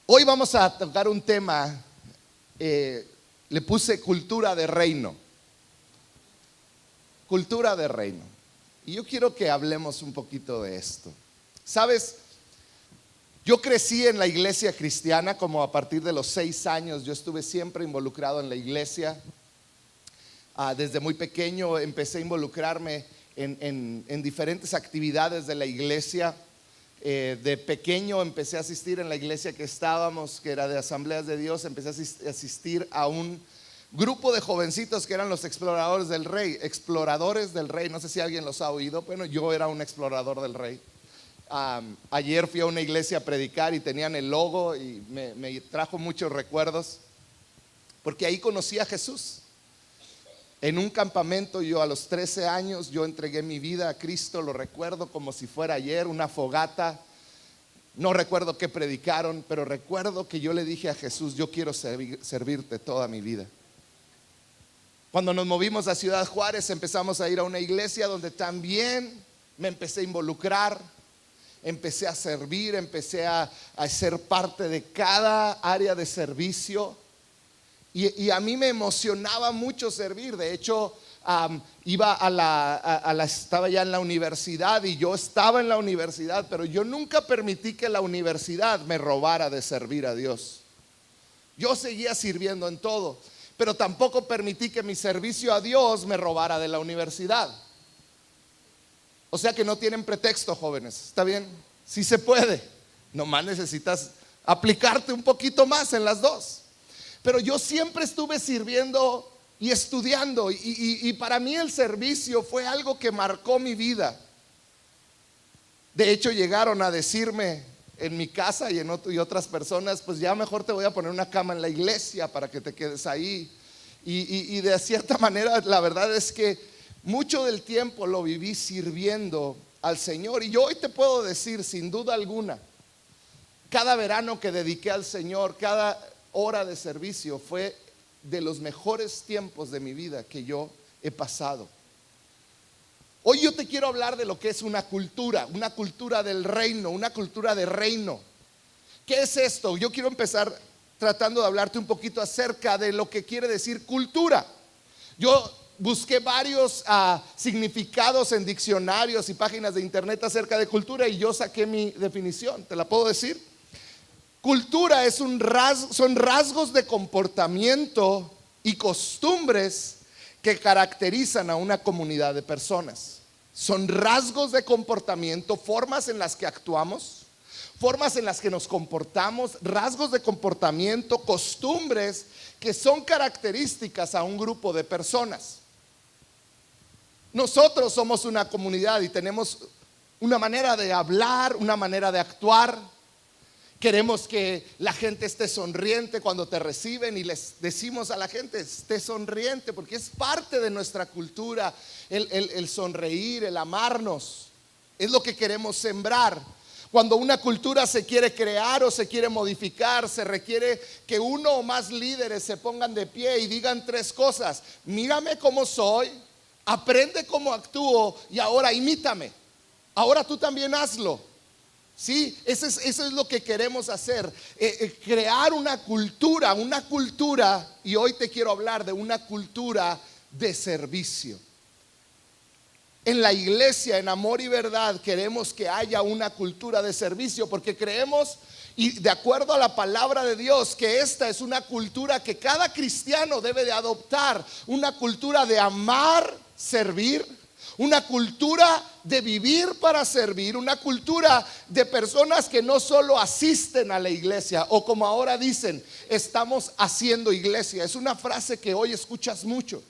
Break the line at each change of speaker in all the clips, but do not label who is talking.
Hoy vamos a tocar un tema, le puse cultura de reino. Cultura de reino. Y yo quiero que hablemos un poquito de esto. ¿Sabes? Yo crecí en la iglesia cristiana, como a partir de los 6 años. Yo estuve siempre involucrado en la iglesia. Desde muy pequeño empecé a involucrarme en diferentes actividades de la iglesia. De pequeño empecé a asistir en la iglesia que estábamos, que era de Asambleas de Dios. Empecé a asistir a un grupo de jovencitos que eran los exploradores del rey. Exploradores del rey, no sé si alguien los ha oído. Bueno, yo era un explorador del rey. Ayer fui a una iglesia a predicar y tenían el logo y me trajo muchos recuerdos, porque ahí conocí a Jesús. En un campamento, yo a los 13 años, yo entregué mi vida a Cristo. Lo recuerdo como si fuera ayer, una fogata. No recuerdo qué predicaron, pero recuerdo que yo le dije a Jesús: yo quiero servirte toda mi vida. Cuando nos movimos a Ciudad Juárez, empezamos a ir a una iglesia donde también me empecé a involucrar. Empecé a servir, empecé a ser parte de cada área de servicio. Y a mí me emocionaba mucho servir. De hecho, estaba ya en la universidad, y yo estaba en la universidad, pero yo nunca permití que la universidad me robara de servir a Dios. Yo seguía sirviendo en todo, pero tampoco permití que mi servicio a Dios me robara de la universidad. O sea que no tienen pretexto, jóvenes. ¿Está bien? Sí se puede. Nomás necesitas aplicarte un poquito más en las dos. Pero yo siempre estuve sirviendo y estudiando, y para mí el servicio fue algo que marcó mi vida. De hecho, llegaron a decirme en mi casa y otras personas: pues ya mejor te voy a poner una cama en la iglesia para que te quedes ahí. Y de cierta manera, la verdad es que mucho del tiempo lo viví sirviendo al Señor. Y yo hoy te puedo decir, sin duda alguna, cada verano que dediqué al Señor, cada hora de servicio, fue de los mejores tiempos de mi vida que yo he pasado. Hoy yo te quiero hablar de lo que es una cultura del reino, una cultura de reino. ¿Qué es esto? Yo quiero empezar tratando de hablarte un poquito acerca de lo que quiere decir cultura. Yo busqué varios significados en diccionarios y páginas de internet acerca de cultura, y yo saqué mi definición. ¿Te la puedo decir? Cultura son rasgos de comportamiento y costumbres que caracterizan a una comunidad de personas. Son rasgos de comportamiento, formas en las que actuamos, formas en las que nos comportamos, rasgos de comportamiento, costumbres que son características a un grupo de personas. Nosotros somos una comunidad y tenemos una manera de hablar, una manera de actuar. Queremos que la gente esté sonriente cuando te reciben, y les decimos a la gente: esté sonriente, porque es parte de nuestra cultura el sonreír, el amarnos. Es lo que queremos sembrar. Cuando una cultura se quiere crear o se quiere modificar, se requiere que uno o más líderes se pongan de pie y digan 3 cosas: mírame cómo soy, aprende cómo actúo, y ahora imítame. Ahora tú también hazlo. Sí, eso es lo que queremos hacer, crear una cultura, y hoy te quiero hablar de una cultura de servicio. En la iglesia, en Amor y Verdad, queremos que haya una cultura de servicio, porque creemos, y de acuerdo a la palabra de Dios, que esta es una cultura que cada cristiano debe de adoptar, una cultura de amar, servir, una cultura de vivir para servir, una cultura de personas que no solo asisten a la iglesia, o como ahora dicen, estamos haciendo iglesia. Es una frase que hoy escuchas mucho.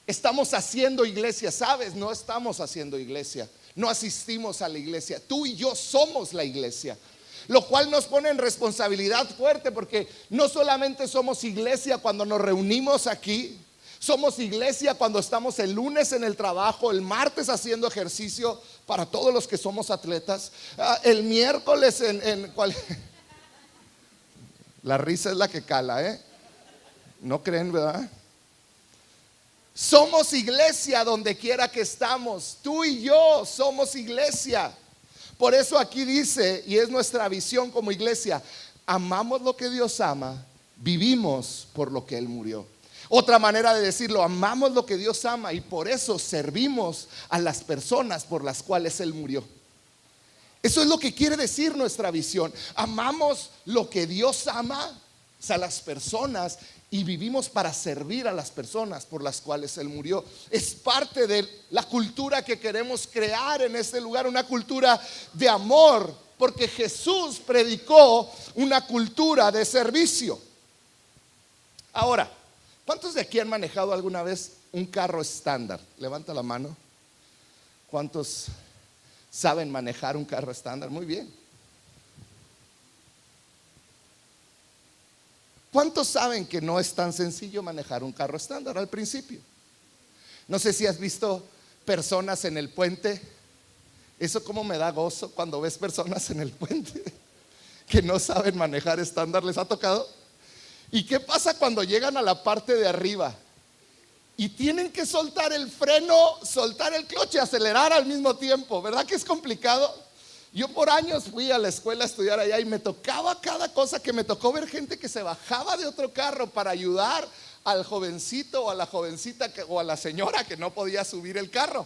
Estamos haciendo iglesia. ¿Sabes? No estamos haciendo iglesia, no asistimos a la iglesia. Tú y yo somos la iglesia, lo cual nos pone en responsabilidad fuerte, porque no solamente somos iglesia cuando nos reunimos aquí. Somos iglesia cuando estamos el lunes en el trabajo, el martes haciendo ejercicio para todos los que somos atletas, el miércoles La risa es la que cala, ¿no creen, verdad? Somos iglesia donde quiera que estamos. Tú y yo somos iglesia. Por eso aquí dice, y es nuestra visión como iglesia: amamos lo que Dios ama, vivimos por lo que Él murió. Otra manera de decirlo, amamos lo que Dios ama y por eso servimos a las personas por las cuales Él murió. Eso es lo que quiere decir nuestra visión. Amamos lo que Dios ama, o sea, las personas, y vivimos para servir a las personas por las cuales Él murió. Es parte de la cultura que queremos crear en este lugar, una cultura de amor, porque Jesús predicó una cultura de servicio. Ahora, ¿cuántos de aquí han manejado alguna vez un carro estándar? Levanta la mano. ¿Cuántos saben manejar un carro estándar? Muy bien. ¿Cuántos saben que no es tan sencillo manejar un carro estándar al principio? No sé si has visto personas en el puente. Eso como me da gozo cuando ves personas en el puente que no saben manejar estándar. ¿Les ha tocado? ¿Y qué pasa cuando llegan a la parte de arriba y tienen que soltar el freno, soltar el clutch y acelerar al mismo tiempo? ¿Verdad que es complicado? Yo por años fui a la escuela a estudiar allá y me tocaba cada cosa, que me tocó ver gente que se bajaba de otro carro para ayudar al jovencito o a la jovencita o a la señora que no podía subir el carro.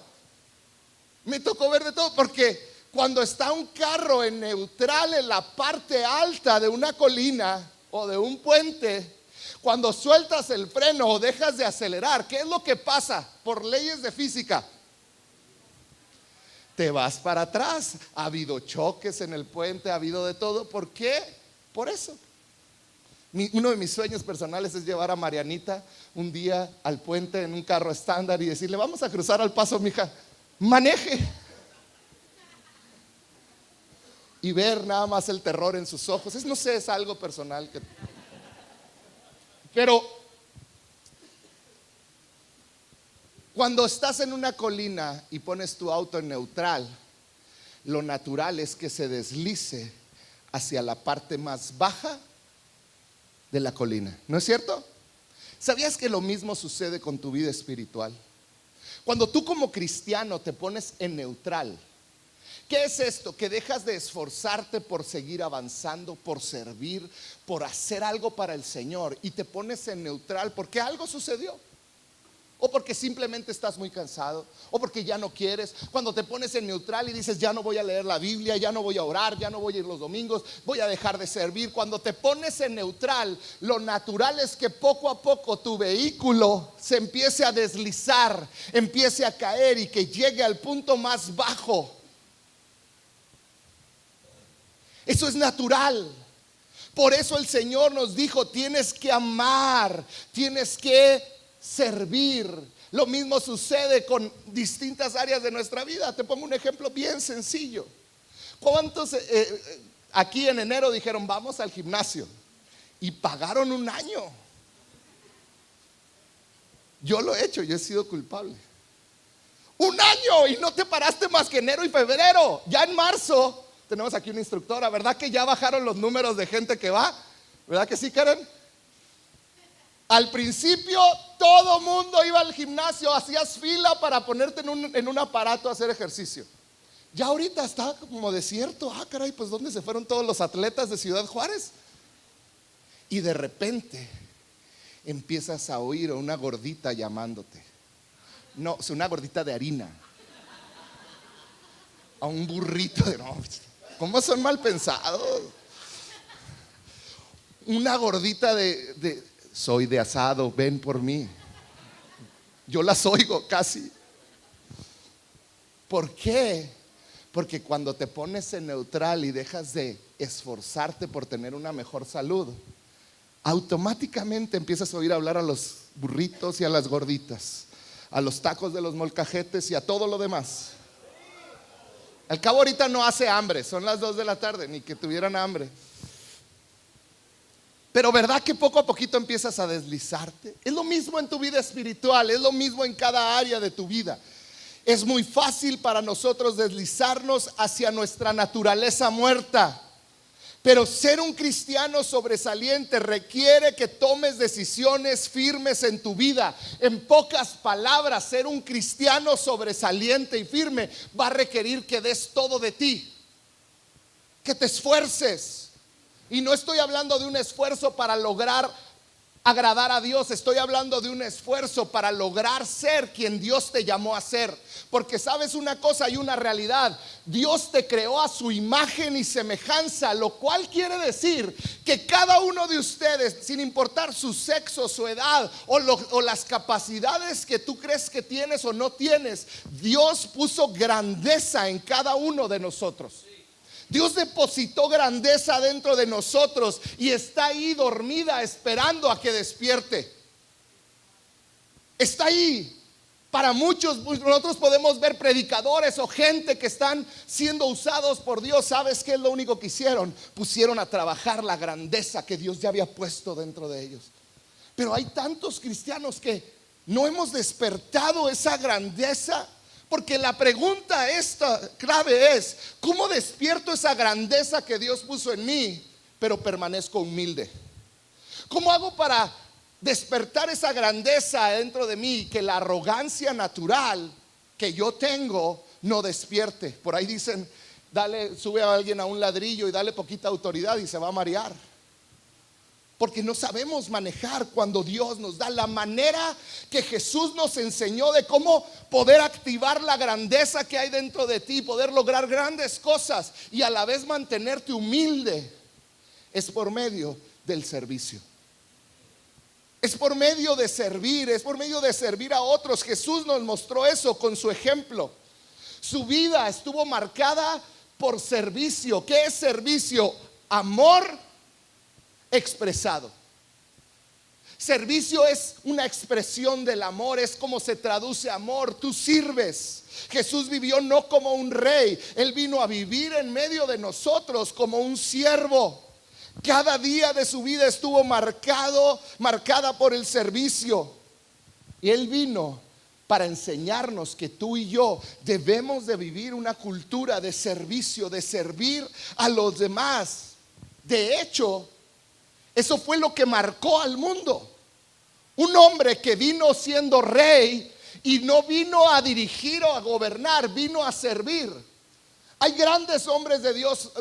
Me tocó ver de todo, porque cuando está un carro en neutral en la parte alta de una colina o de un puente, cuando sueltas el freno o dejas de acelerar, ¿qué es lo que pasa? Por leyes de física, te vas para atrás. Ha habido choques en el puente, ha habido de todo. ¿Por qué? Por eso. Uno de mis sueños personales es llevar a Marianita un día al puente en un carro estándar y decirle: vamos a cruzar al paso, mija, maneje. Y ver nada más el terror en sus ojos. No sé, es algo personal pero cuando estás en una colina y pones tu auto en neutral, lo natural es que se deslice hacia la parte más baja de la colina. ¿No es cierto? ¿Sabías que lo mismo sucede con tu vida espiritual? Cuando tú como cristiano te pones en neutral, ¿qué es esto? Que dejas de esforzarte por seguir avanzando, por servir, por hacer algo para el Señor, y te pones en neutral porque algo sucedió, o porque simplemente estás muy cansado, o porque ya no quieres. Cuando te pones en neutral y dices: ya no voy a leer la Biblia, ya no voy a orar, ya no voy a ir los domingos, voy a dejar de servir. Cuando te pones en neutral, lo natural es que poco a poco tu vehículo se empiece a deslizar, empiece a caer y que llegue al punto más bajo. Eso es natural. Por eso el Señor nos dijo: tienes que amar, tienes que servir. Lo mismo sucede con distintas áreas de nuestra vida. Te pongo un ejemplo bien sencillo. ¿Cuántos aquí en enero dijeron: vamos al gimnasio? Y pagaron un año. Yo lo he hecho, yo he sido culpable. Un año y no te paraste más que enero y febrero. Ya en marzo tenemos aquí una instructora, ¿verdad que ya bajaron los números de gente que va? ¿Verdad que sí, Karen? Al principio todo mundo iba al gimnasio, hacías fila para ponerte en un aparato a hacer ejercicio. Ya ahorita está como desierto. Ah, caray, pues ¿dónde se fueron todos los atletas de Ciudad Juárez? Y de repente empiezas a oír a una gordita llamándote. No, es una gordita de harina. A un burrito de... No, ¿cómo son mal pensados? Una gordita de soy de asado, ven por mí. Yo las oigo casi. ¿Por qué? Porque cuando te pones en neutral y dejas de esforzarte por tener una mejor salud, automáticamente empiezas a oír hablar a los burritos y a las gorditas, a los tacos de los molcajetes y a todo lo demás. Al cabo ahorita no hace hambre, son las 2 de la tarde, ni que tuvieran hambre. Pero ¿verdad que poco a poquito empiezas a deslizarte? Es lo mismo en tu vida espiritual, es lo mismo en cada área de tu vida. Es muy fácil para nosotros deslizarnos hacia nuestra naturaleza muerta. Pero ser un cristiano sobresaliente requiere que tomes decisiones firmes en tu vida. En pocas palabras, ser un cristiano sobresaliente y firme va a requerir que des todo de ti, que te esfuerces. Y no estoy hablando de un esfuerzo para lograr agradar a Dios, estoy hablando de un esfuerzo para lograr ser quien Dios te llamó a ser. Porque sabes una cosa y una realidad: Dios te creó a su imagen y semejanza, lo cual quiere decir que cada uno de ustedes, sin importar su sexo, su edad o las capacidades que tú crees que tienes o no tienes, Dios puso grandeza en cada uno de nosotros. Dios depositó grandeza dentro de nosotros y está ahí dormida esperando a que despierte. Está ahí. Para muchos, nosotros podemos ver predicadores o gente que están siendo usados por Dios. ¿Sabes qué es lo único que hicieron? Pusieron a trabajar la grandeza que Dios ya había puesto dentro de ellos. Pero hay tantos cristianos que no hemos despertado esa grandeza. Porque la pregunta esta clave es: ¿cómo despierto esa grandeza que Dios puso en mí, pero permanezco humilde? ¿Cómo hago para despertar esa grandeza dentro de mí, que la arrogancia natural que yo tengo no despierte? Por ahí dicen: sube a alguien a un ladrillo y dale poquita autoridad y se va a marear. Porque no sabemos manejar cuando Dios nos da la manera que Jesús nos enseñó de cómo poder activar la grandeza que hay dentro de ti, poder lograr grandes cosas y a la vez mantenerte humilde. Es por medio del servicio. Es por medio de servir, es por medio de servir a otros. Jesús nos mostró eso con su ejemplo. Su vida estuvo marcada por servicio. ¿Qué es servicio? Amor expresado. Servicio es una expresión del amor, es como se traduce amor. Tú sirves. Jesús vivió no como un rey, Él vino a vivir en medio de nosotros como un siervo. Cada día de su vida estuvo marcada por el servicio. Y Él vino para enseñarnos que tú y yo debemos de vivir una cultura de servicio, de servir a los demás. De hecho, eso fue lo que marcó al mundo. Un hombre que vino siendo rey y no vino a dirigir o a gobernar, vino a servir. Hay grandes hombres de Dios,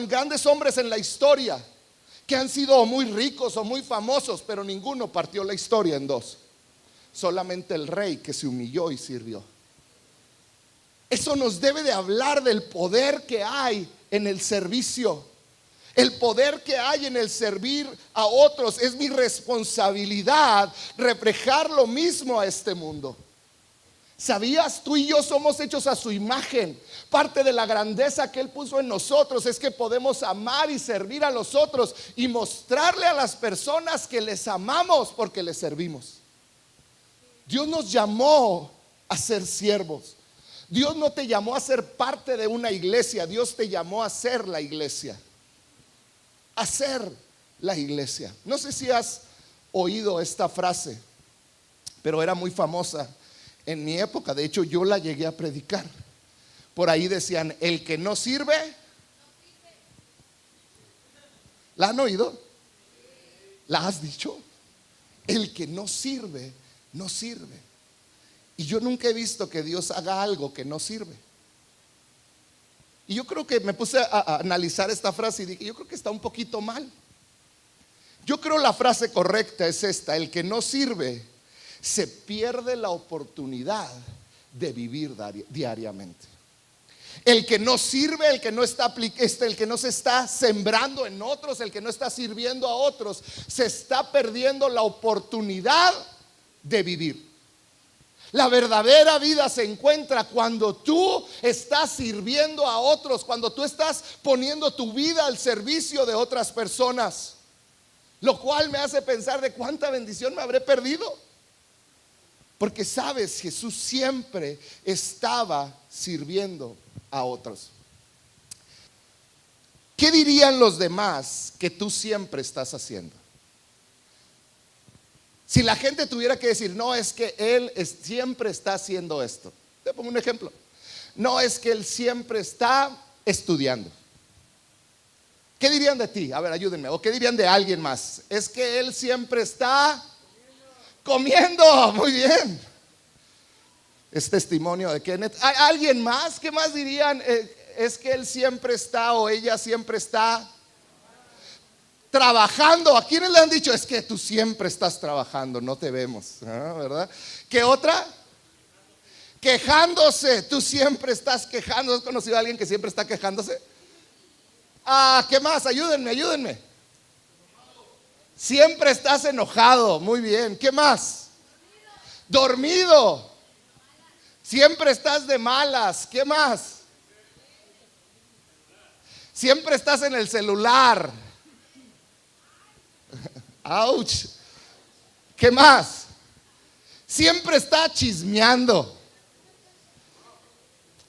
grandes hombres en la historia que han sido muy ricos o muy famosos, pero ninguno partió la historia en dos. Solamente el rey que se humilló y sirvió. Eso nos debe de hablar del poder que hay en el servicio. El poder que hay en el servir a otros. Es mi responsabilidad reflejar lo mismo a este mundo. ¿Sabías? Tú y yo somos hechos a su imagen. Parte de la grandeza que Él puso en nosotros es que podemos amar y servir a los otros y mostrarle a las personas que les amamos porque les servimos. Dios nos llamó a ser siervos. Dios no te llamó a ser parte de una iglesia. Dios te llamó a ser la iglesia. Hacer la iglesia. No sé si has oído esta frase, pero era muy famosa en mi época. De hecho, yo la llegué a predicar. Por ahí decían: el que no sirve. ¿La han oído? ¿La has dicho? El que no sirve, no sirve. Y yo nunca he visto que Dios haga algo que no sirve. Y yo creo que me puse a analizar esta frase y dije: yo creo que está un poquito mal. Yo creo la frase correcta es esta: el que no sirve se pierde la oportunidad de vivir diariamente. El que no sirve, el que no se está sembrando en otros, el que no está sirviendo a otros, se está perdiendo la oportunidad de vivir. La verdadera vida se encuentra cuando tú estás sirviendo a otros, cuando tú estás poniendo tu vida al servicio de otras personas. Lo cual me hace pensar de cuánta bendición me habré perdido. Porque sabes, Jesús siempre estaba sirviendo a otros. ¿Qué dirían los demás que tú siempre estás haciendo? Si la gente tuviera que decir: no, es que él siempre está haciendo esto. Te pongo un ejemplo. No, es que él siempre está estudiando. ¿Qué dirían de ti? A ver, ayúdenme. ¿O qué dirían de alguien más? Es que él siempre está comiendo. Muy bien. Es testimonio de Kenneth. ¿Hay alguien más? ¿Qué más dirían? Es que él siempre está o ella siempre está. Trabajando. ¿A quiénes le han dicho? Es que tú siempre estás trabajando, no te vemos, ¿verdad? ¿Qué otra? Quejándose. Tú siempre estás quejando. ¿Has conocido a alguien que siempre está quejándose? ¿Qué más? Ayúdenme. Siempre estás enojado. Muy bien. ¿Qué más? Dormido. Siempre estás de malas. ¿Qué más? Siempre estás en el celular. Ouch. ¿Qué más? Siempre está chismeando.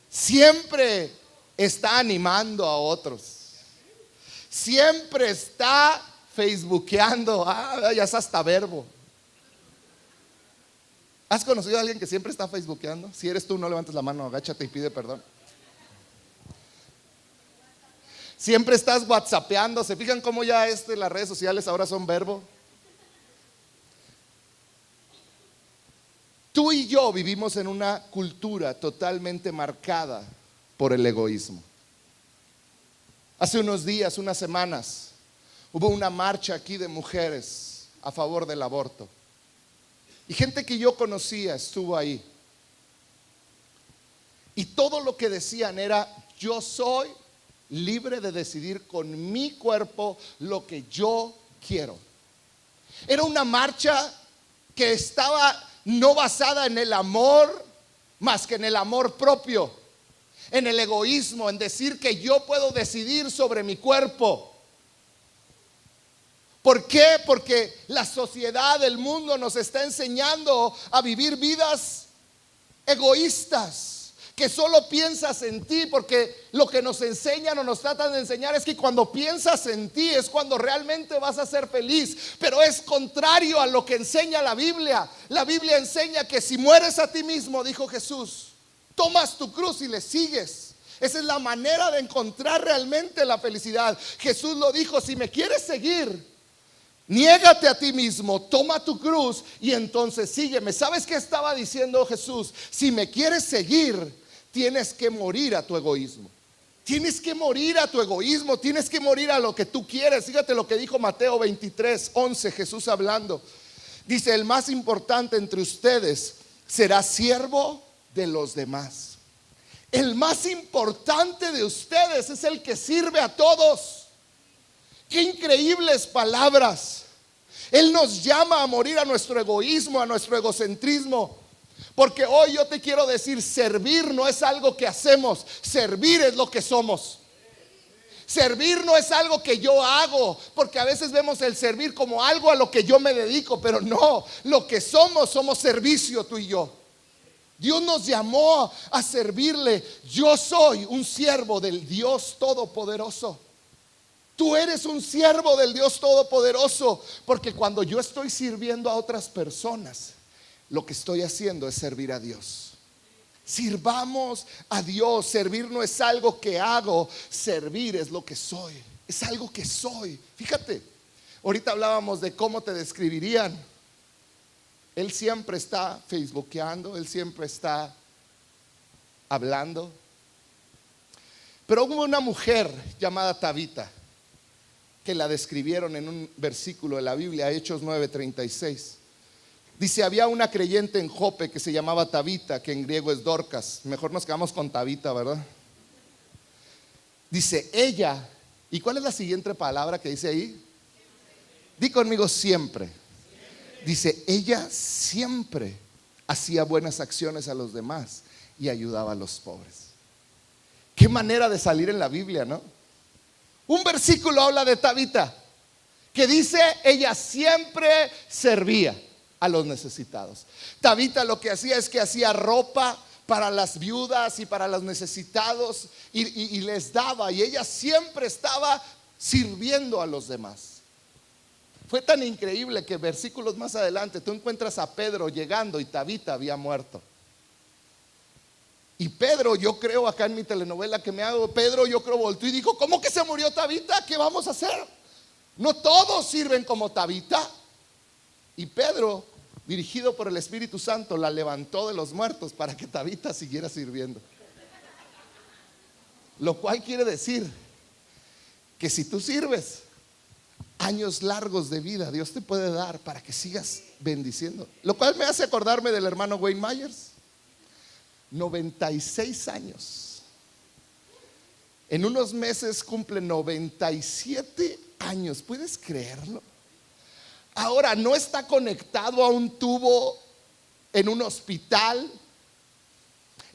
Siempre está animando a otros. Siempre está facebookeando. Ya es hasta verbo. ¿Has conocido a alguien que siempre está facebookeando? Si eres tú, no levantes la mano, agáchate y pide perdón. Siempre estás whatsappeando. ¿Se fijan cómo ya las redes sociales ahora son verbo? Tú y yo vivimos en una cultura totalmente marcada por el egoísmo. Hace unos días, unas semanas, hubo una marcha aquí de mujeres a favor del aborto. Y gente que yo conocía estuvo ahí. Y todo lo que decían era: yo soy libre de decidir con mi cuerpo lo que yo quiero. Era una marcha que estaba no basada en el amor, más que en el amor propio, en el egoísmo, en decir que yo puedo decidir sobre mi cuerpo. ¿Por qué? Porque la sociedad, el mundo nos está enseñando a vivir vidas egoístas, que solo piensas en ti, porque lo que nos enseñan o nos tratan de enseñar es que cuando piensas en ti es cuando realmente vas a ser feliz. Pero es contrario a lo que enseña la Biblia. La Biblia enseña que si mueres a ti mismo, dijo Jesús, tomas tu cruz y le sigues. Esa es la manera de encontrar realmente la felicidad. Jesús lo dijo: si me quieres seguir, niégate a ti mismo, toma tu cruz y entonces sígueme. ¿Sabes qué estaba diciendo Jesús? Si me quieres seguir, tienes que morir a tu egoísmo. Tienes que morir a tu egoísmo, tienes que morir a lo que tú quieres. Fíjate lo que dijo Mateo 23:11, Jesús hablando. Dice: el más importante entre ustedes será siervo de los demás. El más importante de ustedes es el que sirve a todos. Qué increíbles palabras. Él nos llama a morir a nuestro egoísmo, a nuestro egocentrismo. Porque hoy yo te quiero decir: servir no es algo que hacemos, servir es lo que somos. Servir no es algo que yo hago, porque a veces vemos el servir como algo a lo que yo me dedico, pero no, lo que somos servicio, tú y yo. Dios nos llamó a servirle. Yo soy un siervo del Dios Todopoderoso. Tú eres un siervo del Dios Todopoderoso, porque cuando yo estoy sirviendo a otras personas, lo que estoy haciendo es servir a Dios. Sirvamos a Dios. Servir no es algo que hago, servir es lo que soy. Es algo que soy. Fíjate, ahorita hablábamos de cómo te describirían. Él siempre está facebookeando, él siempre está hablando. Pero hubo una mujer llamada Tabita que la describieron en un versículo de la Biblia, Hechos 9:36. Dice: había una creyente en Jope que se llamaba Tabita, que en griego es Dorcas. Mejor nos quedamos con Tabita, ¿verdad? Dice ella. ¿Y cuál es la siguiente palabra que dice ahí? Di conmigo: siempre. Dice: ella siempre hacía buenas acciones a los demás y ayudaba a los pobres. Qué manera de salir en la Biblia, ¿no? Un versículo habla de Tabita, que dice: ella siempre servía a los necesitados. Tabita lo que hacía es que hacía ropa para las viudas y para los necesitados y les daba, y ella siempre estaba sirviendo a los demás. Fue tan increíble que versículos más adelante tú encuentras a Pedro llegando y Tabita había muerto. Y Pedro, yo creo, acá en mi telenovela que me hago, Pedro, yo creo, volteó y dijo: ¿cómo que se murió Tabita? ¿Qué vamos a hacer? No todos sirven como Tabita. Y Pedro, dirigido por el Espíritu Santo, la levantó de los muertos para que Tabita siguiera sirviendo. Lo cual quiere decir que si tú sirves, años largos de vida Dios te puede dar para que sigas bendiciendo. Lo cual me hace acordarme del hermano Wayne Myers. 96 años. En unos meses cumple 97 años. ¿Puedes creerlo? Ahora no está conectado a un tubo en un hospital.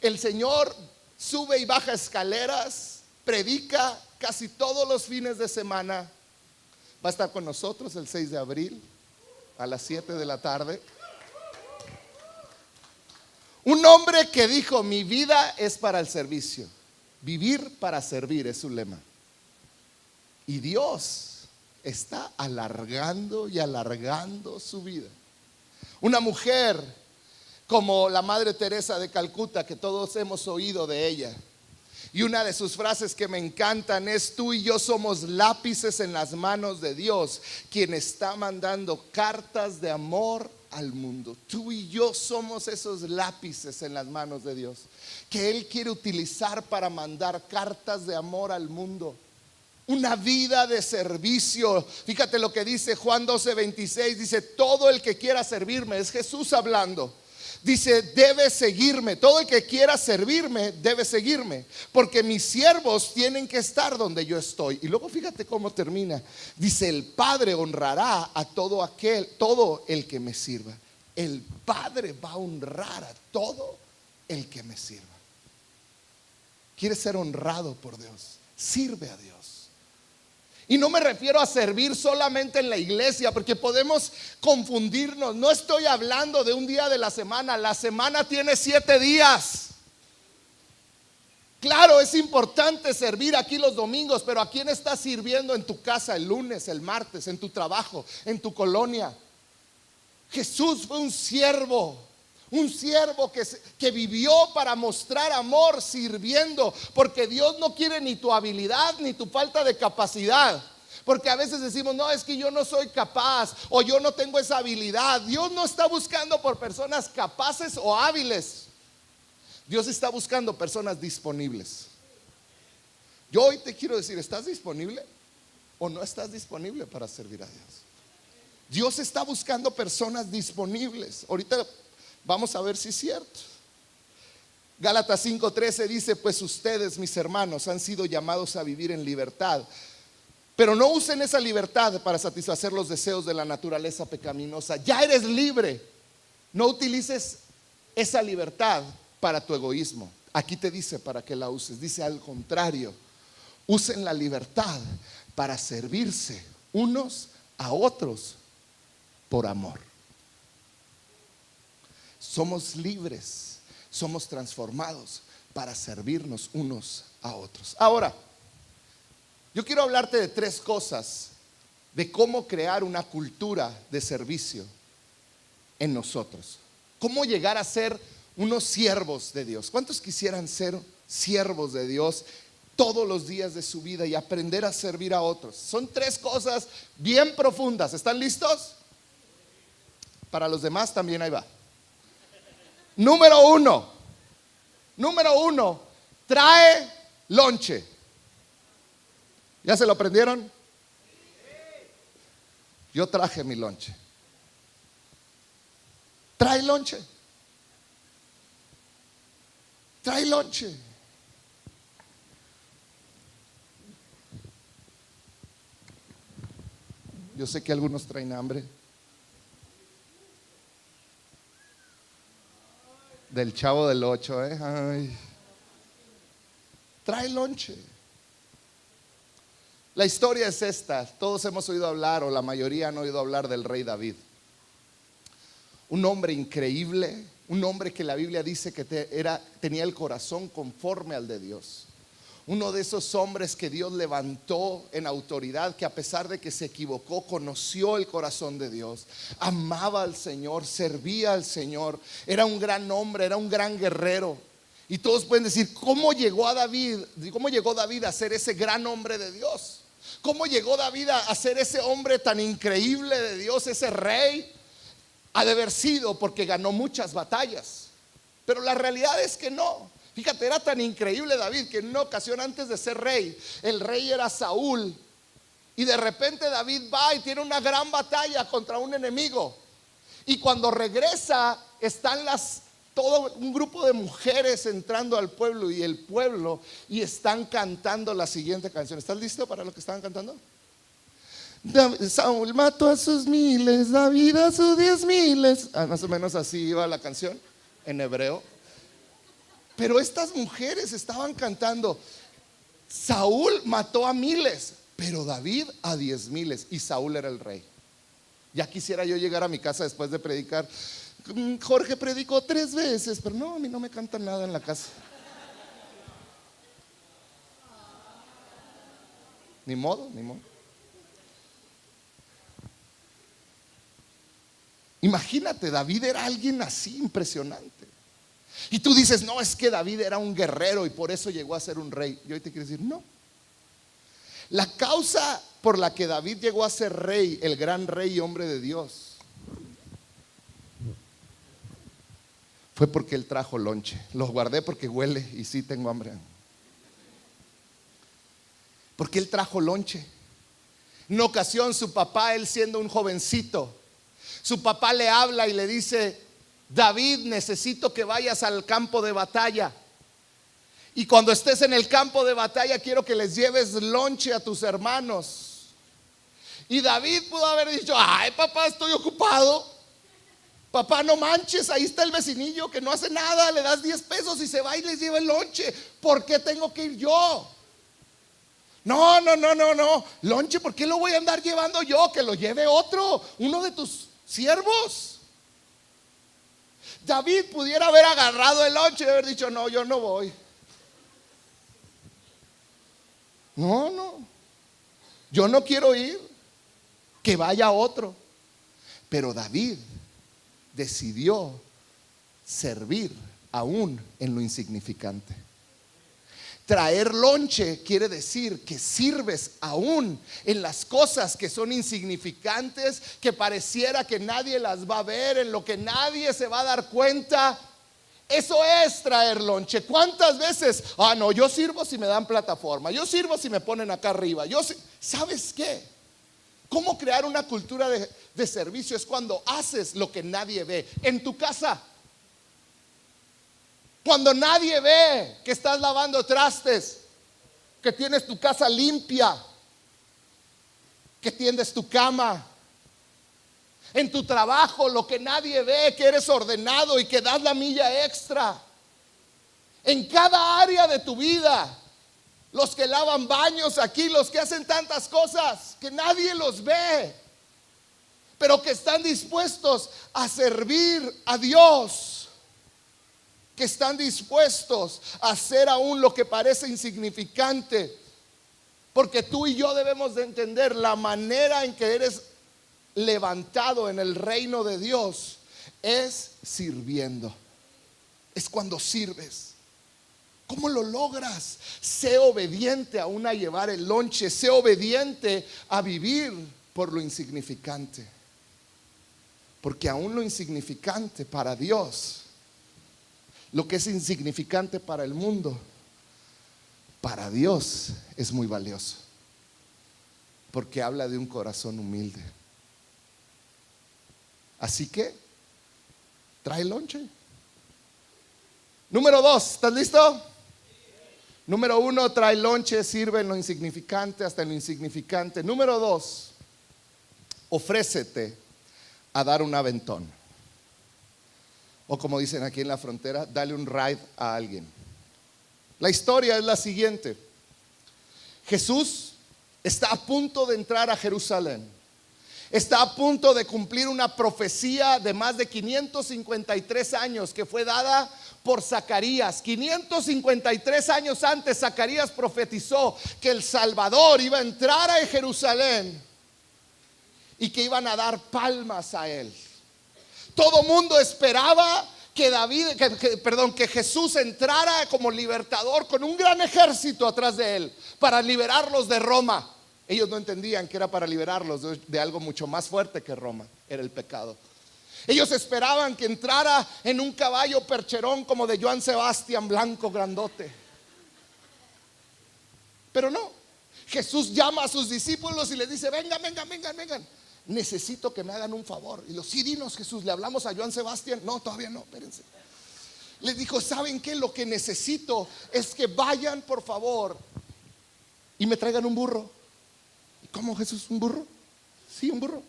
El Señor sube y baja escaleras, predica casi todos los fines de semana. Va a estar con nosotros el 6 de abril a las 7 de la tarde. Un hombre que dijo: mi vida es para el servicio. Vivir para servir es su lema. Y Dios está alargando y alargando su vida. Una mujer como la Madre Teresa de Calcuta, que todos hemos oído de ella. Y una de sus frases que me encantan es: tú y yo somos lápices en las manos de Dios, quien está mandando cartas de amor al mundo. Tú y yo somos esos lápices en las manos de Dios, que Él quiere utilizar para mandar cartas de amor al mundo. Una vida de servicio. Fíjate lo que dice Juan 12:26. Dice: todo el que quiera servirme, es Jesús hablando. Dice: debe seguirme. Todo el que quiera servirme debe seguirme, porque mis siervos tienen que estar donde yo estoy. Y luego fíjate cómo termina. Dice: el Padre honrará a todo el que me sirva. El Padre va a honrar a todo el que me sirva. ¿Quieres ser honrado por Dios? Sirve a Dios. Y no me refiero a servir solamente en la iglesia, porque podemos confundirnos. No estoy hablando de un día de la semana. La semana tiene 7 días. Claro, es importante servir aquí los domingos, pero ¿a quién estás sirviendo en tu casa el lunes, el martes, en tu trabajo, en tu colonia? Jesús fue un siervo que vivió para mostrar amor sirviendo, porque Dios no quiere ni tu habilidad ni tu falta de capacidad. Porque a veces decimos: no, es que yo no soy capaz, o yo no tengo esa habilidad. Dios no está buscando por personas capaces o hábiles. Dios está buscando personas disponibles. Yo hoy te quiero decir: ¿estás disponible o no estás disponible para servir a Dios? Dios está buscando personas disponibles. Ahorita vamos a ver si es cierto. Gálatas 5:13 dice: pues ustedes, mis hermanos, han sido llamados a vivir en libertad, pero no usen esa libertad para satisfacer los deseos de la naturaleza pecaminosa. Ya eres libre. No utilices esa libertad para tu egoísmo. Aquí te dice para que la uses. Dice al contrario: usen la libertad para servirse unos a otros por amor. Somos libres, somos transformados para servirnos unos a otros. Ahora, yo quiero hablarte de 3 cosas de cómo crear una cultura de servicio en nosotros. Cómo llegar a ser unos siervos de Dios. ¿Cuántos quisieran ser siervos de Dios todos los días de su vida y aprender a servir a otros? Son 3 cosas bien profundas. ¿Están listos? Para los demás también ahí va. Número uno, trae lonche. ¿Ya se lo aprendieron? Yo traje mi lonche. Trae lonche. Trae lonche. Yo sé que algunos traen hambre. Del Chavo del 8, Ay. Trae lonche. La historia es esta. Todos hemos oído hablar, o la mayoría han oído hablar, del rey David. Un hombre increíble, un hombre que la Biblia dice que tenía el corazón conforme al de Dios. Uno de esos hombres que Dios levantó en autoridad, que a pesar de que se equivocó, conoció el corazón de Dios, amaba al Señor, servía al Señor. Era un gran hombre, era un gran guerrero. Y todos pueden decir: ¿cómo llegó David a ser ese gran hombre de Dios? ¿Cómo llegó David a ser ese hombre tan increíble de Dios, ese rey? Ha de haber sido porque ganó muchas batallas. Pero la realidad es que no. Fíjate, era tan increíble David que en una ocasión, antes de ser rey, el rey era Saúl. Y de repente David va y tiene una gran batalla contra un enemigo. Y cuando regresa, están todo un grupo de mujeres entrando al pueblo y están cantando la siguiente canción. ¿Estás listo para lo que estaban cantando? Saúl mató a sus miles, David a sus 10,000. Más o menos así iba la canción en hebreo. Pero estas mujeres estaban cantando: Saúl mató a miles, pero David a 10,000, y Saúl era el rey. Ya quisiera yo llegar a mi casa después de predicar: Jorge predicó 3 veces, pero no, a mí no me cantan nada en la casa. Ni modo. Imagínate, David era alguien así impresionante. Y tú dices: no, es que David era un guerrero y por eso llegó a ser un rey. Y hoy te quiero decir: no. La causa por la que David llegó a ser rey, el gran rey y hombre de Dios, fue porque él trajo lonche. Los guardé porque huele y sí tengo hambre. Porque él trajo lonche. En una ocasión su papá, él siendo un jovencito, su papá le habla y le dice: David, necesito que vayas al campo de batalla. Y cuando estés en el campo de batalla, quiero que les lleves lonche a tus hermanos. Y David pudo haber dicho: ay, papá, estoy ocupado. Papá, no manches, ahí está el vecinillo que no hace nada, le das 10 pesos y se va y les lleva el lonche. ¿Por qué tengo que ir yo? No, lonche, ¿por qué lo voy a andar llevando yo? Que lo lleve otro, uno de tus siervos. David pudiera haber agarrado el lonche y haber dicho: no, yo no voy. No, yo no quiero ir, que vaya otro. Pero David decidió servir aún en lo insignificante. Traer lonche quiere decir que sirves aún en las cosas que son insignificantes, que pareciera que nadie las va a ver, en lo que nadie se va a dar cuenta. Eso es traer lonche. ¿Cuántas veces? No, yo sirvo si me dan plataforma, yo sirvo si me ponen acá arriba. ¿Sabes qué? ¿Cómo crear una cultura de servicio? Es cuando haces lo que nadie ve. En tu casa, cuando nadie ve que estás lavando trastes, que tienes tu casa limpia, que tiendes tu cama. En tu trabajo, lo que nadie ve, que eres ordenado y que das la milla extra. En cada área de tu vida, los que lavan baños aquí, los que hacen tantas cosas que nadie los ve, pero que están dispuestos a servir a Dios, que están dispuestos a hacer aún lo que parece insignificante. Porque tú y yo debemos de entender la manera en que eres levantado en el reino de Dios es sirviendo. Es cuando sirves. ¿Cómo lo logras? Sé obediente aún a llevar el lonche. Sé obediente a vivir por lo insignificante. Porque aún lo insignificante para Dios, lo que es insignificante para el mundo, para Dios es muy valioso. Porque habla de un corazón humilde. Así que trae lonche. Número 2, ¿estás listo? Número 1, trae lonche, sirve en lo insignificante, hasta en lo insignificante. Número 2, ofrécete a dar un aventón. O como dicen aquí en la frontera, dale un ride a alguien. La historia es la siguiente. Jesús está a punto de entrar a Jerusalén. Está a punto de cumplir una profecía de más de 553 años que fue dada por Zacarías. 553 años antes, Zacarías profetizó que el Salvador iba a entrar a Jerusalén y que iban a dar palmas a él. Todo mundo esperaba que Jesús entrara como libertador con un gran ejército atrás de él para liberarlos de Roma. Ellos no entendían que era para liberarlos de algo mucho más fuerte que Roma, era el pecado. Ellos esperaban que entrara en un caballo percherón como de Joan Sebastián, blanco, grandote. Pero no, Jesús llama a sus discípulos y les dice: vengan, vengan, vengan, vengan. Necesito que me hagan un favor. Y los: sí, dinos, Jesús. Le hablamos a Joan Sebastián. No, todavía no, espérense. Les dijo: ¿saben qué? Lo que necesito es que vayan, por favor, y me traigan un burro. ¿Cómo, Jesús? ¿Un burro? Sí, un burro.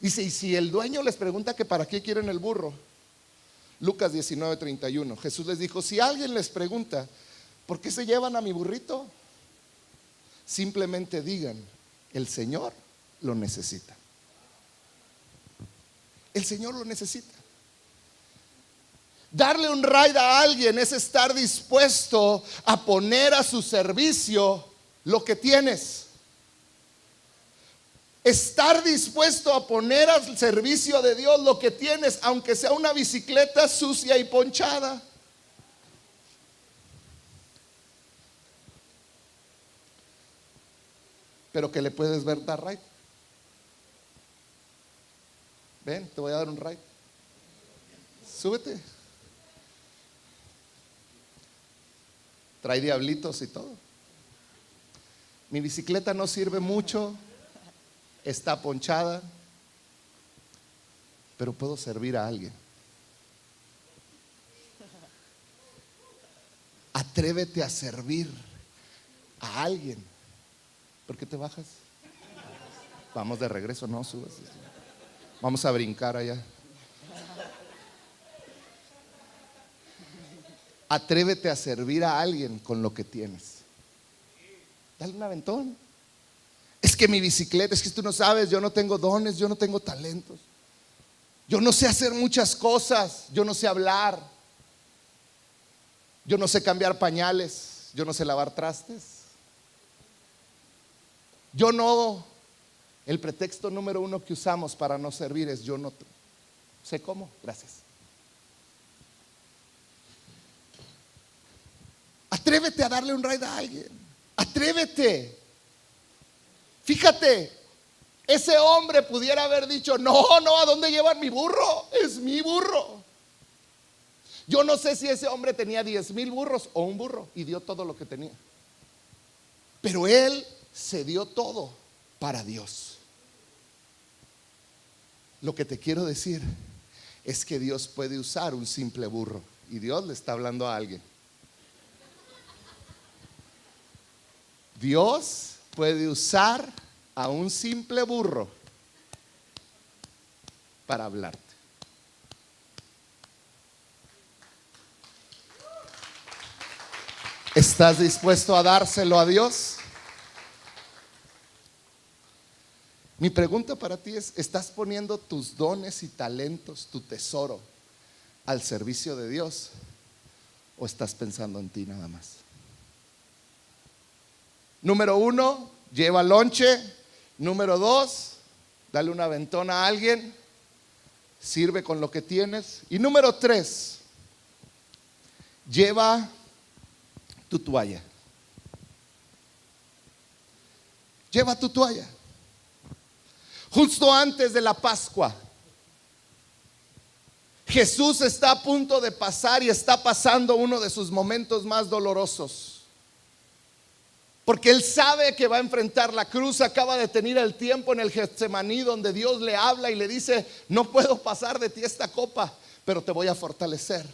Dice: y si el dueño les pregunta que para qué quieren el burro. Lucas 19:31. Jesús les dijo: si alguien les pregunta ¿por qué se llevan a mi burrito? Simplemente digan: el Señor lo necesita. El Señor lo necesita. Darle un ride a alguien es estar dispuesto a poner a su servicio lo que tienes. Estar dispuesto a poner al servicio de Dios lo que tienes, aunque sea una bicicleta sucia y ponchada. Pero que le puedes dar ride. Ven, te voy a dar un ride. Súbete. Trae diablitos y todo. Mi bicicleta no sirve mucho, está ponchada, pero puedo servir a alguien. Atrévete a servir a alguien. ¿Por qué te bajas? Vamos de regreso, no subas. Vamos a brincar allá. Atrévete a servir a alguien con lo que tienes. Dale un aventón. Es que mi bicicleta, es que tú no sabes, yo no tengo dones, yo no tengo talentos. Yo no sé hacer muchas cosas, yo no sé hablar. Yo no sé cambiar pañales, yo no sé lavar trastes. Yo no, el pretexto número uno que usamos para no servir es: yo no sé cómo. Gracias. Atrévete a darle un ride a alguien. Atrévete. Fíjate, ese hombre pudiera haber dicho: no, no, ¿a dónde llevan mi burro? Es mi burro. Yo no sé si ese hombre tenía 10,000 burros o un burro y dio todo lo que tenía. Pero él se dio todo para Dios. Lo que te quiero decir es que Dios puede usar un simple burro. Y Dios le está hablando a alguien. Dios puede usar a un simple burro para hablarte. ¿Estás dispuesto a dárselo a Dios? Mi pregunta para ti es: ¿estás poniendo tus dones y talentos, tu tesoro, al servicio de Dios? ¿O estás pensando en ti nada más? Número 1, lleva lonche. Número 2, dale una aventona a alguien. Sirve con lo que tienes. Y número 3, lleva tu toalla. Lleva tu toalla. Justo antes de la Pascua, Jesús está a punto de pasar y está pasando uno de sus momentos más dolorosos. Porque él sabe que va a enfrentar la cruz. Acaba de tener el tiempo en el Getsemaní donde Dios le habla y le dice: no puedo pasar de ti esta copa, pero te voy a fortalecer.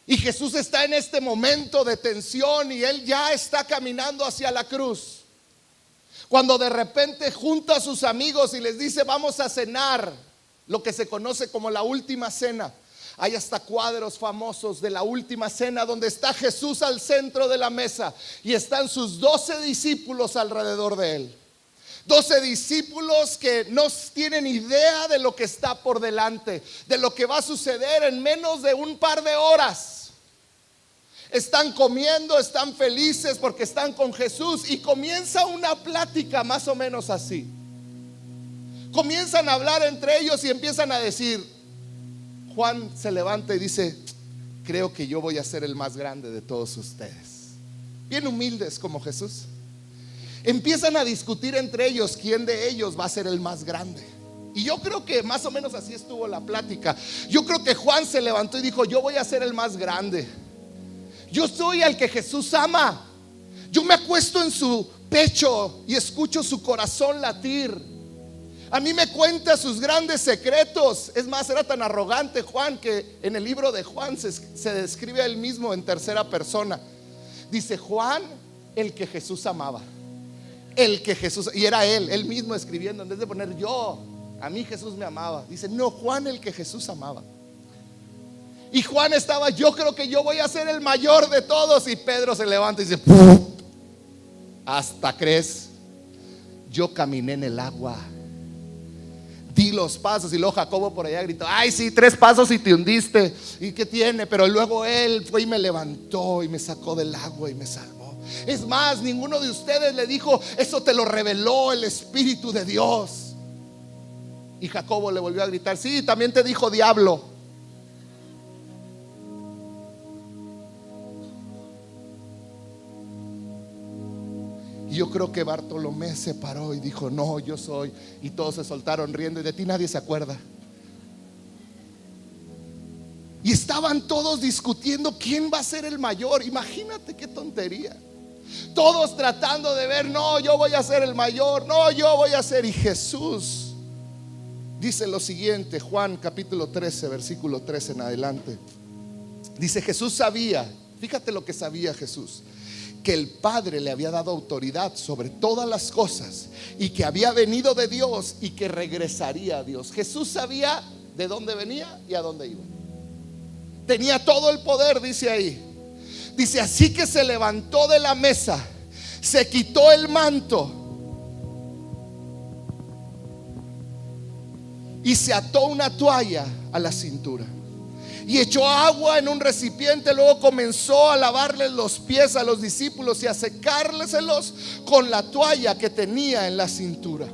Y Jesús está en este momento de tensión y él ya está caminando hacia la cruz, cuando de repente junta a sus amigos y les dice: vamos a cenar, lo que se conoce como la última cena. Hay hasta cuadros famosos de la última cena donde está Jesús al centro de la mesa y están sus 12 discípulos alrededor de él. 12 discípulos que no tienen idea de lo que está por delante, de lo que va a suceder en menos de un par de horas. Están comiendo, están felices porque están con Jesús y comienza una plática más o menos así. Comienzan a hablar entre ellos y empiezan a decir: Juan se levanta y dice: creo que yo voy a ser el más grande de todos ustedes. Bien humildes como Jesús. Empiezan a discutir entre ellos quién de ellos va a ser el más grande. Y yo creo que más o menos así estuvo la plática. Yo creo que Juan se levantó y dijo: yo voy a ser el más grande. Yo soy al que Jesús ama. Yo me acuesto en su pecho y escucho su corazón latir. A mí me cuenta sus grandes secretos. Es más, era tan arrogante Juan que en el libro de Juan se describe a él mismo en tercera persona. Dice: Juan, el que Jesús amaba. El que Jesús, y era él mismo escribiendo, en vez de poner yo, a mí Jesús me amaba. Dice: no, Juan, el que Jesús amaba. Y Juan estaba: yo creo que yo voy a ser el mayor de todos. Y Pedro se levanta y dice: hasta crees, yo caminé en el agua, di los pasos. Y luego Jacobo por allá gritó: ay, sí, 3 pasos y te hundiste. ¿Y qué tiene? Pero luego él fue y me levantó y me sacó del agua y me salvó. Es más, ninguno de ustedes le dijo: eso te lo reveló el Espíritu de Dios. Y Jacobo le volvió a gritar: sí, también te dijo diablo. Y yo creo que Bartolomé se paró y dijo: no, yo soy. Y todos se soltaron riendo, y de ti nadie se acuerda. Y estaban todos discutiendo quién va a ser el mayor. Imagínate qué tontería. Todos tratando de ver: no, yo voy a ser el mayor, no, yo voy a ser. Y Jesús dice lo siguiente, Juan capítulo 13, versículo 13 en adelante. Dice: Jesús sabía, fíjate lo que sabía Jesús, que el Padre le había dado autoridad sobre todas las cosas, y que había venido de Dios y que regresaría a Dios. Jesús sabía de dónde venía y a dónde iba. Tenía todo el poder, dice ahí. Dice: así que se levantó de la mesa, se quitó el manto y se ató una toalla a la cintura. Y echó agua en un recipiente. Luego comenzó a lavarles los pies a los discípulos y a secárselos con la toalla que tenía en la cintura.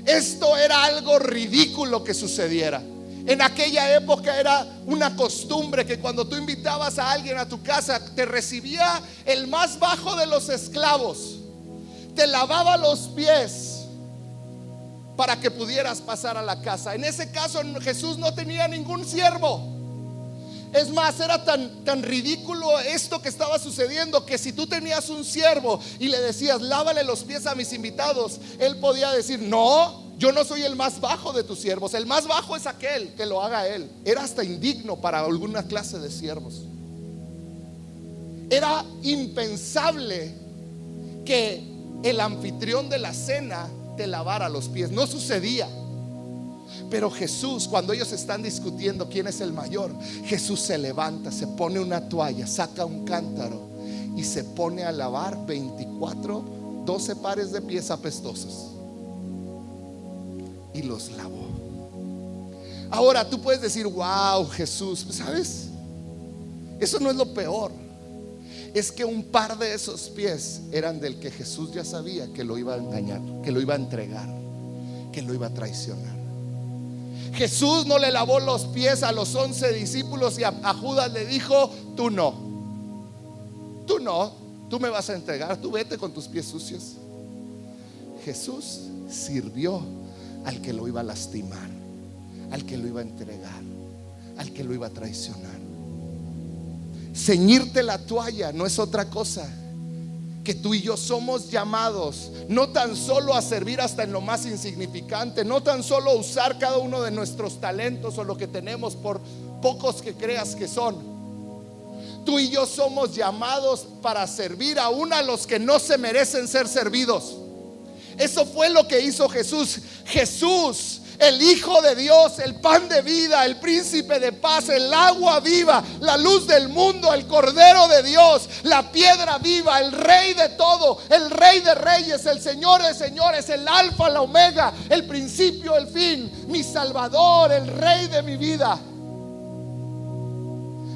Esto era algo ridículo que sucediera. En aquella época era una costumbre que cuando tú invitabas a alguien a tu casa, te recibía el más bajo de los esclavos, te lavaba los pies para que pudieras pasar a la casa. En ese caso Jesús no tenía ningún siervo. Es más, era tan ridículo esto que estaba sucediendo, que si tú tenías un siervo y le decías: lávale los pies a mis invitados, él podía decir: no, yo no soy el más bajo de tus siervos, el más bajo es aquel, que lo haga él. Era hasta indigno para alguna clase de siervos. Era impensable que el anfitrión de la cena te lavara los pies, no sucedía. Pero Jesús, cuando ellos están discutiendo quién es el mayor, Jesús se levanta, se pone una toalla, saca un cántaro y se pone a lavar 12 pares de pies apestosos. Y los lavó. Ahora tú puedes decir: wow, Jesús, ¿sabes? Eso no es lo peor. Es que un par de esos pies eran del que Jesús ya sabía que lo iba a engañar, que lo iba a entregar, que lo iba a traicionar. Jesús no le lavó los pies a los 11 discípulos y a Judas le dijo: tú no, tú me vas a entregar, tú vete con tus pies sucios. Jesús sirvió al que lo iba a lastimar, al que lo iba a entregar, al que lo iba a traicionar. Ceñirte la toalla no es otra cosa que tú y yo somos llamados no tan solo a servir hasta en lo más insignificante, no tan solo a usar cada uno de nuestros talentos o lo que tenemos, por pocos que creas que son. Tú y yo somos llamados para servir aún a los que no se merecen ser servidos. Eso fue lo que hizo Jesús. Jesús, el Hijo de Dios, el pan de vida, el príncipe de paz, el agua viva, la luz del mundo, el Cordero de Dios, la piedra viva, el Rey de todo, el Rey de reyes, el Señor de señores, el Alfa, la Omega, el principio, el fin, mi Salvador, el Rey de mi vida.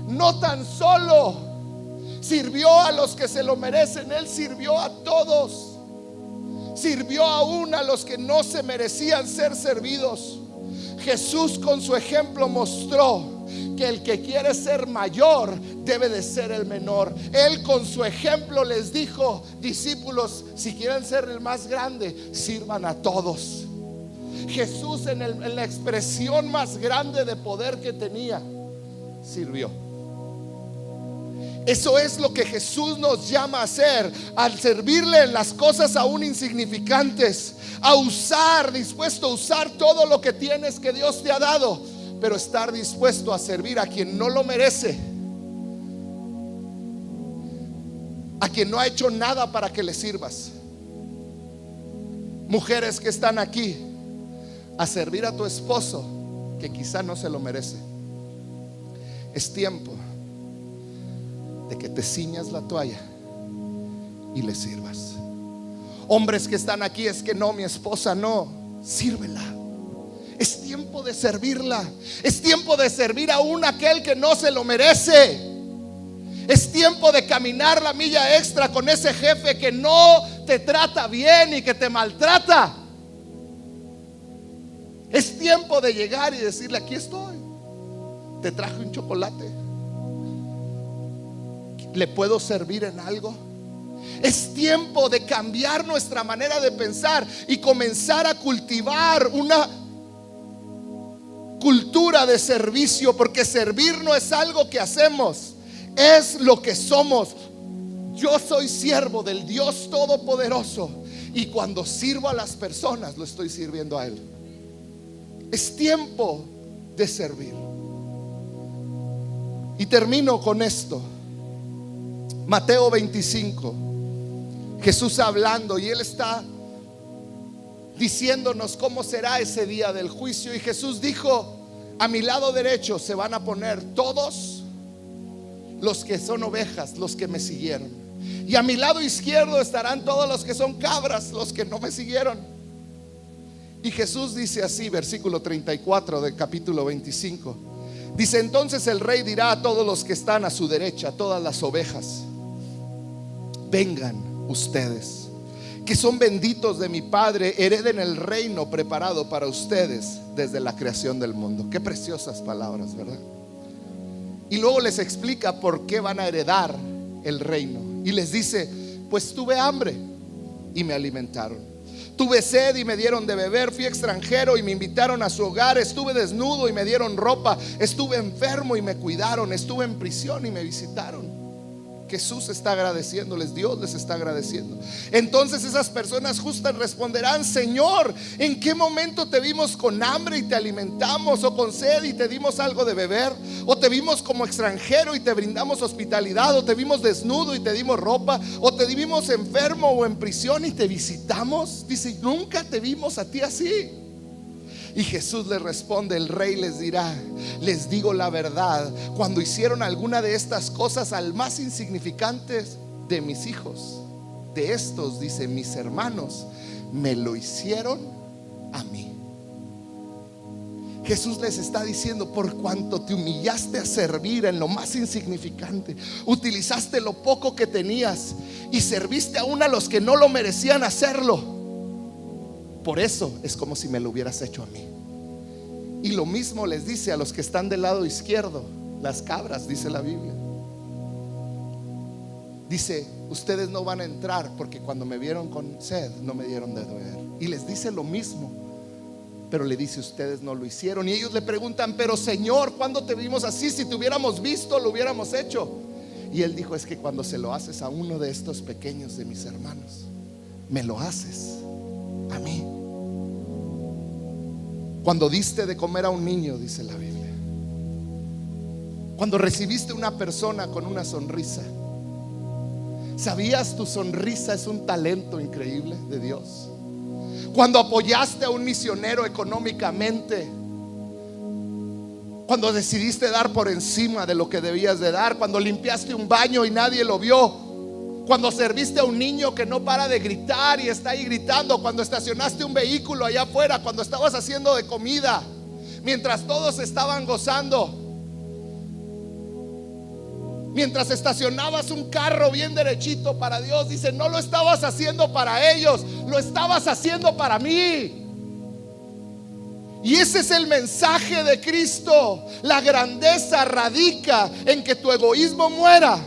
No tan solo sirvió a los que se lo merecen, Él sirvió a todos. Sirvió aún a los que no se merecían ser servidos. Jesús con su ejemplo mostró que el que quiere ser mayor debe de ser el menor. Él con su ejemplo les dijo: discípulos, si quieren ser el más grande, sirvan a todos. Jesús en la expresión más grande de poder que tenía, sirvió. Eso es lo que Jesús nos llama a hacer, al servirle en las cosas aún insignificantes, a usar, dispuesto a usar todo lo que tienes que Dios te ha dado, pero estar dispuesto a servir a quien no lo merece, a quien no ha hecho nada para que le sirvas. Mujeres que están aquí, a servir a tu esposo que quizá no se lo merece. Es tiempo de que te ciñas la toalla y le sirvas. Hombres que están aquí, es que no, mi esposa no, sírvela. Es tiempo de servirla. Es tiempo de servir aún a aquel que no se lo merece. Es tiempo de caminar la milla extra con ese jefe que no te trata bien y que te maltrata. Es tiempo de llegar y decirle: aquí estoy, te traje un chocolate, ¿le puedo servir en algo? Es tiempo de cambiar nuestra manera de pensar y comenzar a cultivar una cultura de servicio, porque servir no es algo que hacemos, es lo que somos. Yo soy siervo del Dios Todopoderoso, y cuando sirvo a las personas, lo estoy sirviendo a Él. Es tiempo de servir. Y termino con esto. Mateo 25, Jesús hablando, y Él está diciéndonos cómo será ese día del juicio. Y Jesús dijo: a mi lado derecho se van a poner todos los que son ovejas, los que me siguieron, y a mi lado izquierdo estarán todos los que son cabras, los que no me siguieron. Y Jesús dice así, versículo 34 del capítulo 25, dice: entonces el rey dirá a todos los que están a su derecha, todas las ovejas: vengan ustedes, que son benditos de mi Padre, hereden el reino preparado para ustedes desde la creación del mundo. Qué preciosas palabras, ¿verdad? Y luego les explica por qué van a heredar el reino. Y les dice: pues tuve hambre y me alimentaron, tuve sed y me dieron de beber, fui extranjero y me invitaron a su hogar, estuve desnudo y me dieron ropa, estuve enfermo y me cuidaron, estuve en prisión y me visitaron. Jesús está agradeciéndoles, Dios les está agradeciendo. Entonces esas personas justas responderán: Señor, ¿en qué momento te vimos con hambre y te alimentamos, o con sed y te dimos algo de beber? ¿O te vimos como extranjero y te brindamos hospitalidad? ¿O te vimos desnudo y te dimos ropa? ¿O te vimos enfermo o en prisión y te visitamos? Dice: nunca te vimos a ti así. Y Jesús les responde, el rey les dirá: les digo la verdad, cuando hicieron alguna de estas cosas al más insignificante de mis hijos, de estos, dice, mis hermanos, me lo hicieron a mí. Jesús les está diciendo: por cuanto te humillaste a servir en lo más insignificante, utilizaste lo poco que tenías y serviste aún a los que no lo merecían hacerlo, por eso es como si me lo hubieras hecho a mí. Y lo mismo les dice a los que están del lado izquierdo, las cabras, dice la Biblia. Dice: ustedes no van a entrar porque cuando me vieron con sed no me dieron de beber. Y les dice lo mismo, pero le dice: ustedes no lo hicieron. Y ellos le preguntan: pero Señor, ¿cuándo te vimos así? Si te hubiéramos visto, lo hubiéramos hecho. Y Él dijo: es que cuando se lo haces a uno de estos pequeños de mis hermanos, me lo haces a mí. Cuando diste de comer a un niño, dice la Biblia, cuando recibiste una persona con una sonrisa, ¿sabías? Tu sonrisa es un talento increíble de Dios. Cuando apoyaste a un misionero económicamente, cuando decidiste dar por encima de lo que debías de dar, cuando limpiaste un baño y nadie lo vio, cuando serviste a un niño que no para de gritar y está ahí gritando, cuando estacionaste un vehículo allá afuera, cuando estabas haciendo de comida mientras todos estaban gozando, mientras estacionabas un carro bien derechito para Dios, dice: no lo estabas haciendo para ellos, lo estabas haciendo para mí. Y ese es el mensaje de Cristo. La grandeza radica en que tu egoísmo muera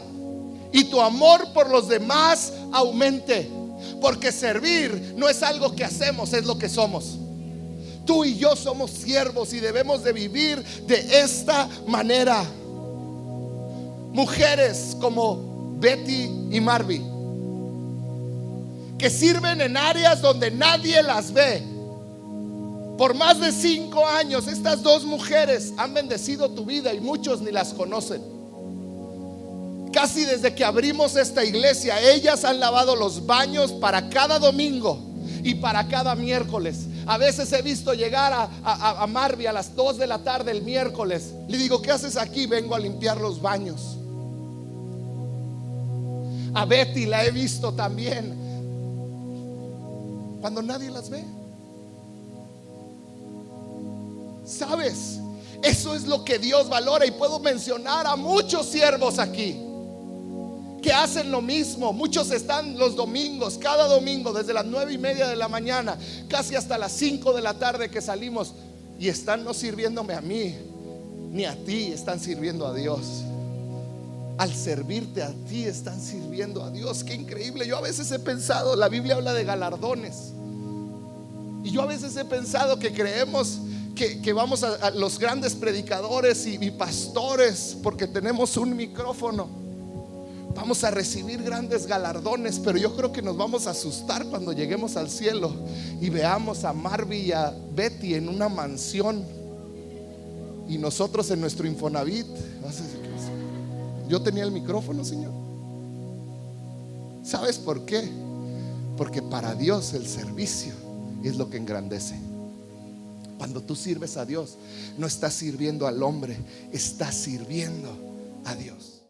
y tu amor por los demás aumente. Porque servir no es algo que hacemos, es lo que somos. Tú y yo somos siervos y debemos de vivir de esta manera. mujeres como Betty y Marby, que sirven en áreas donde nadie las ve. Por más de 5 años, estas 2 mujeres han bendecido tu vida y muchos ni las conocen. Casi desde que abrimos esta iglesia, ellas han lavado los baños para cada domingo y para cada miércoles. A veces he visto llegar a Marby a las 2 de la tarde el miércoles. Le digo, ¿qué haces aquí? Vengo a limpiar los baños. A Betty la he visto también cuando nadie las ve. ¿Sabes? Eso es lo que Dios valora. Y puedo mencionar a muchos siervos aquí que hacen lo mismo. Muchos están los domingos, cada domingo, desde las 9:30 de la mañana, casi hasta las 5 de la tarde que salimos, y están no sirviéndome a mí ni a ti, están sirviendo a Dios. Al servirte a ti, están sirviendo a Dios. Qué increíble. Yo a veces he pensado, la Biblia habla de galardones, y yo a veces he pensado que creemos que vamos a los grandes predicadores y pastores, porque tenemos un micrófono, vamos a recibir grandes galardones. Pero yo creo que nos vamos a asustar cuando lleguemos al cielo y veamos a Marby y a Betty en una mansión y nosotros en nuestro Infonavit. Yo tenía el micrófono, Señor. ¿Sabes por qué? Porque para Dios el servicio es lo que engrandece. Cuando tú sirves a Dios, no estás sirviendo al hombre, estás sirviendo a Dios.